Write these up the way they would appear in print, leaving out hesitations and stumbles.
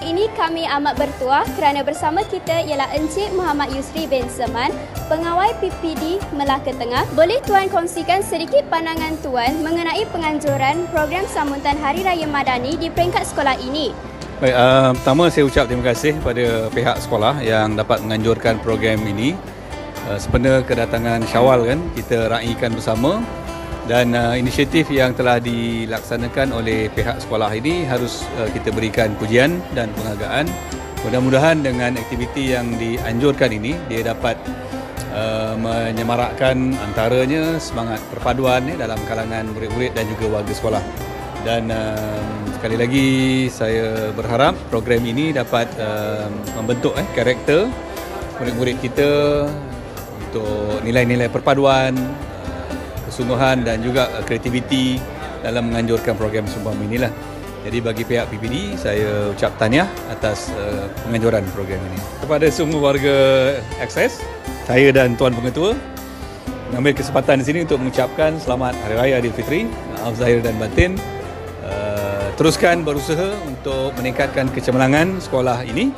Ini kami amat bertuah kerana bersama kita ialah Encik Muhammad Yusri bin Seman, Pengawal PPD Melaka Tengah. Boleh Tuan kongsikan sedikit pandangan Tuan mengenai penganjuran program sambutan Hari Raya Madani di peringkat sekolah ini? Baik, pertama saya ucap terima kasih kepada pihak sekolah yang dapat menganjurkan program ini. Sebenarnya kedatangan Syawal kan, kita raikan bersama. Dan inisiatif yang telah dilaksanakan oleh pihak sekolah ini harus kita berikan pujian dan penghargaan. Mudah-mudahan dengan aktiviti yang dianjurkan ini, dia dapat menyemarakkan antaranya semangat perpaduan dalam kalangan murid-murid dan juga warga sekolah. Dan sekali lagi saya berharap program ini dapat membentuk karakter murid-murid kita untuk nilai-nilai perpaduan, kesungguhan dan juga kreativiti dalam menganjurkan program seumpama inilah. Jadi bagi pihak PPD, saya ucap tahniah atas penganjuran program ini. Kepada semua warga Akses, saya dan Tuan Pengetua mengambil kesempatan di sini untuk mengucapkan selamat Hari Raya Aidilfitri, maaf zahir dan batin. Teruskan berusaha untuk meningkatkan kecemerlangan sekolah ini.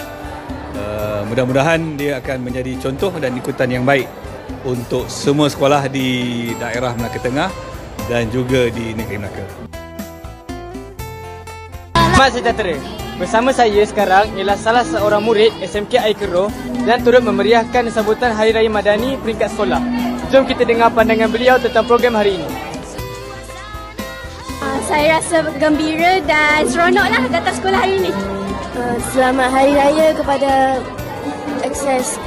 Mudah-mudahan dia akan menjadi contoh dan ikutan yang baik untuk semua sekolah di daerah Melaka Tengah dan juga di negeri Melaka. Selamat sejahtera. Bersama saya sekarang ialah salah seorang murid SMK Air Keroh dan turut memeriahkan sambutan Hari Raya Madani peringkat sekolah. Jom kita dengar pandangan beliau tentang program hari ini. Saya rasa gembira dan seronoklah datang sekolah hari ini. Selamat Hari Raya kepada Akses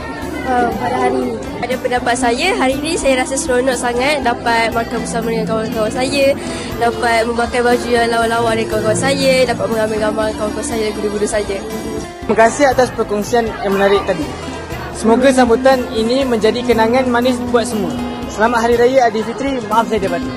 pada hari ini. Pada pendapat saya, hari ini saya rasa seronok sangat dapat makan bersama dengan kawan-kawan saya, dapat memakai baju yang lawa-lawa dengan kawan-kawan saya, dapat mengambil gambar kawan-kawan saya dan guru-guru saya. Terima kasih atas perkongsian yang menarik tadi. Semoga sambutan ini menjadi kenangan manis buat semua. Selamat Hari Raya Aidilfitri, maaf zahir dan batin.